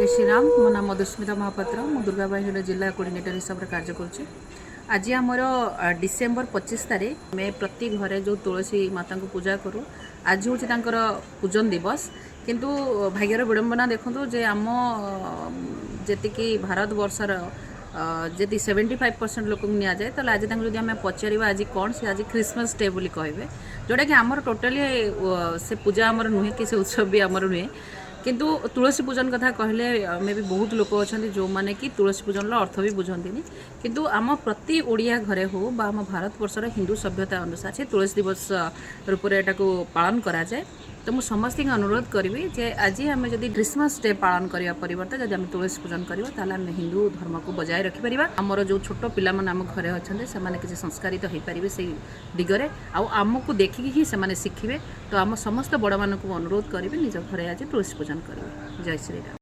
जय श्री राम। मो नाम मधुस्मिता महापात्र। मु दुर्गा बाहिनी जिला कोऑर्डिनेटर हिसाब से कार्य करुच्ची। आज आमर डिसेम्बर 25 तारीख मैं प्रति घरे जो तुलसी माता को पूजा करूँ आज हूँ पूजन दिवस। किंतु भाग्यर विडंबना देखूँ जे आम जी भारत वर्षर जदि 75% लोक निजाए तो आज जब आम पचार आज कौन से आज क्रिसमस डे बोली कहे जोटा कि आमर टोटाली से पूजा आमर नुहे कि से उत्सव भी आमर नुहे। किंतु तुलसी पूजन कथा कहले मे भी बहुत लोक अच्छा जो मैंने कि तुलसी पूजन अर्थ भी बुझंती किंतु आम प्रति ओडिया घरे हो बा आम भारत वर्षर हिंदू सभ्यता अनुसार से तुलसी दिवस रूप में एटा पालन करा जाए। तो मुझे समस्त अनुरोध करी जे आज आम जब क्रिसमस डे पालन करने परिवर्ते जब आम तुलसी पूजन करवा ताल आम हिंदू धर्म को बजाय रखिपर। आमर जो छोट पिला आम घरे अच्छा से किसी संस्कारित हो पारे से दिगरे आमको देखिकी ही से शिखे। तो आम समस्त बड़ मानक अनुरोध करेंगे निज घरे आज तुलसी पूजन करेंगे। जय श्री राम।